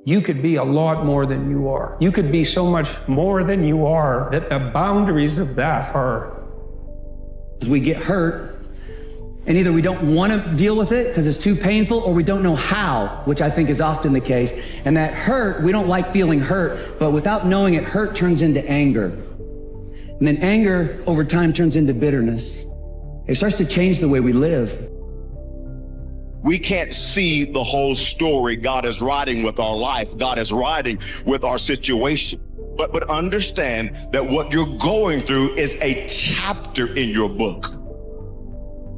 You could be a lot more than you are. You could be so much more than you are that the boundaries of that are. We get hurt, and either we don't want to deal with it because it's too painful, or we don't know how, which I think is often the case. And that hurt, we don't like feeling hurt, but without knowing it, hurt turns into anger. And then anger over time turns into bitterness. It starts to change the way we live. We can't see the whole story God is writing with our life. God is writing with our situation. But understand that what you're going through is a chapter in your book.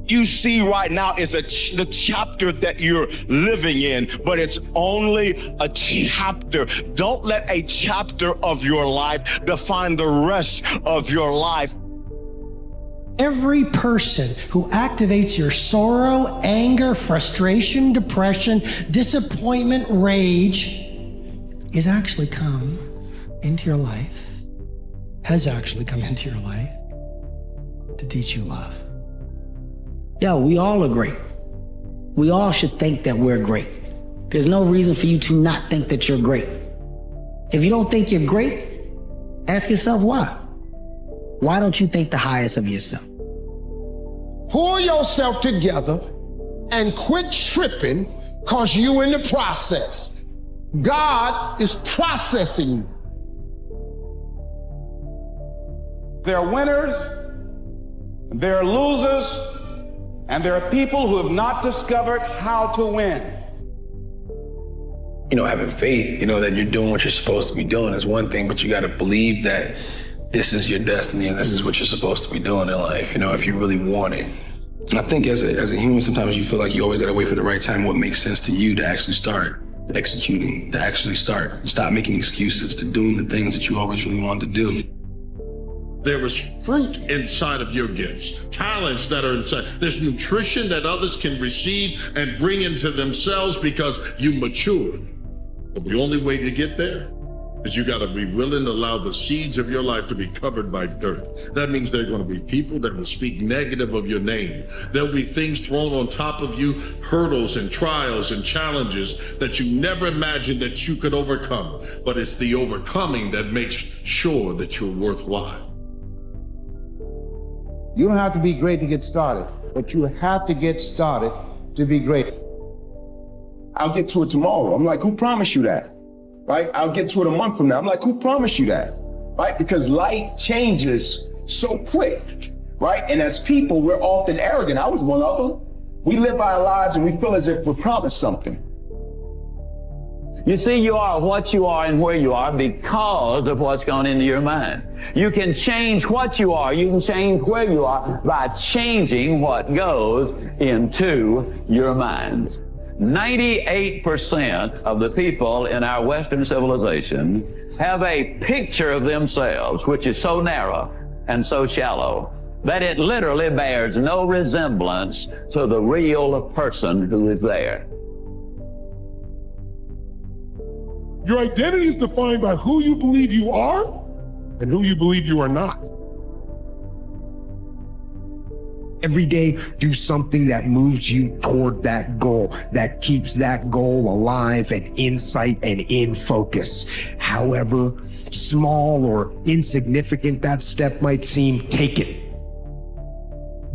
You see right now is the chapter that you're living in, but it's only a chapter. Don't let a chapter of your life define the rest of your life. Every person who activates your sorrow, anger, frustration, depression, disappointment, rage is actually come into your life, has actually come into your life to teach you love. Yeah, we all are great. We all should think that we're great. There's no reason for you to not think that you're great. If you don't think you're great, ask yourself why. Why don't you think the highest of yourself? Pull yourself together and quit tripping because you in the process. God is processing you. There are winners, there are losers, and there are people who have not discovered how to win. Having faith, that you're doing what you're supposed to be doing is one thing, but you got to believe that this is your destiny and this is what you're supposed to be doing in life, if you really want it. And I think as a human, sometimes you feel like you always got to wait for the right time, what makes sense to you to actually start executing, to actually stop making excuses, to doing the things that you always really wanted to do. There is fruit inside of your gifts, talents that are inside. There's nutrition that others can receive and bring into themselves because you matured. But the only way to get there is you got to be willing to allow the seeds of your life to be covered by dirt. That means there are going to be people that will speak negative of your name. There'll be things thrown on top of you, hurdles and trials and challenges that you never imagined that you could overcome. But it's the overcoming that makes sure that you're worthwhile. You don't have to be great to get started, but you have to get started to be great. I'll get to it tomorrow. I'm like, who promised you that? Right? I'll get to it a month from now. I'm like, who promised you that? Right? Because life changes so quick, right? And as people, we're often arrogant. I was one of them. We live our lives and we feel as if we're promised something. You see, you are what you are and where you are because of what's gone into your mind. You can change what you are. You can change where you are by changing what goes into your mind. 98% of the people in our Western civilization have a picture of themselves which is so narrow and so shallow that it literally bears no resemblance to the real person who is there. Your identity is defined by who you believe you are and who you believe you are not. Every day, do something that moves you toward that goal, that keeps that goal alive and in sight and in focus. However small or insignificant that step might seem, take it.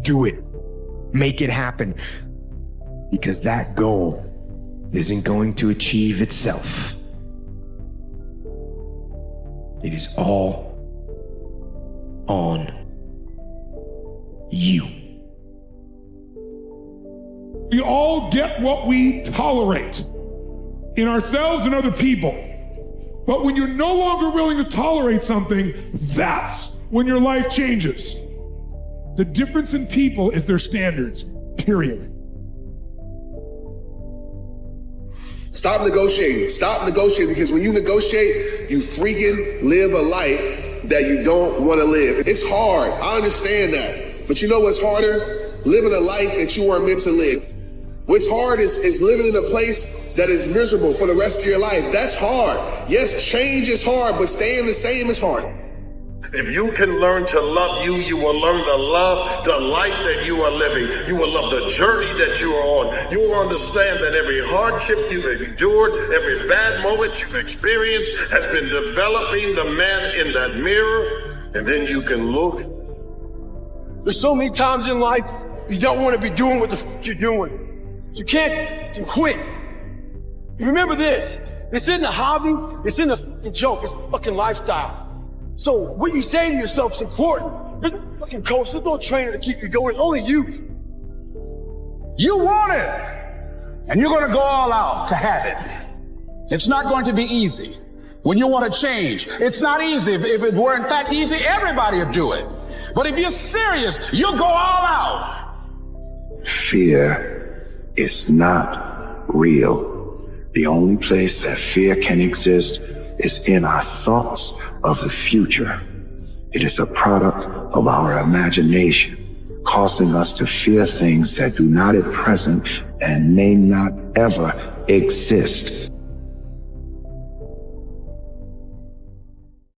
Do it. Make it happen. Because that goal isn't going to achieve itself. It is all on you. We all get what we tolerate in ourselves and other people. But when you're no longer willing to tolerate something, that's when your life changes. The difference in people is their standards, period. Stop negotiating. Stop negotiating, because when you negotiate, you freaking live a life that you don't want to live. It's hard. I understand that. But you know what's harder? Living a life that you weren't meant to live. What's hard is living in a place that is miserable for the rest of your life. That's hard. Yes, change is hard, but staying the same is hard. If you can learn to love you, you will learn to love the life that you are living. You will love the journey that you are on. You will understand that every hardship you've endured, every bad moment you've experienced has been developing the man in that mirror. And then you can look. There's so many times in life you don't want to be doing what the fuck you're doing. You can't, you quit. You remember this. This isn't a hobby. This isn't a fucking joke. It's a fucking lifestyle. So what you say to yourself is important. There's no fucking coach. There's no trainer to keep you going. It's only you. You want it. And you're going to go all out to have it. It's not going to be easy. When you want to change, it's not easy. If it were in fact easy, everybody would do it. But if you're serious, you'll go all out. Fear is not real. The only place that fear can exist is in our thoughts of the future. It is a product of our imagination, causing us to fear things that do not at present and may not ever exist.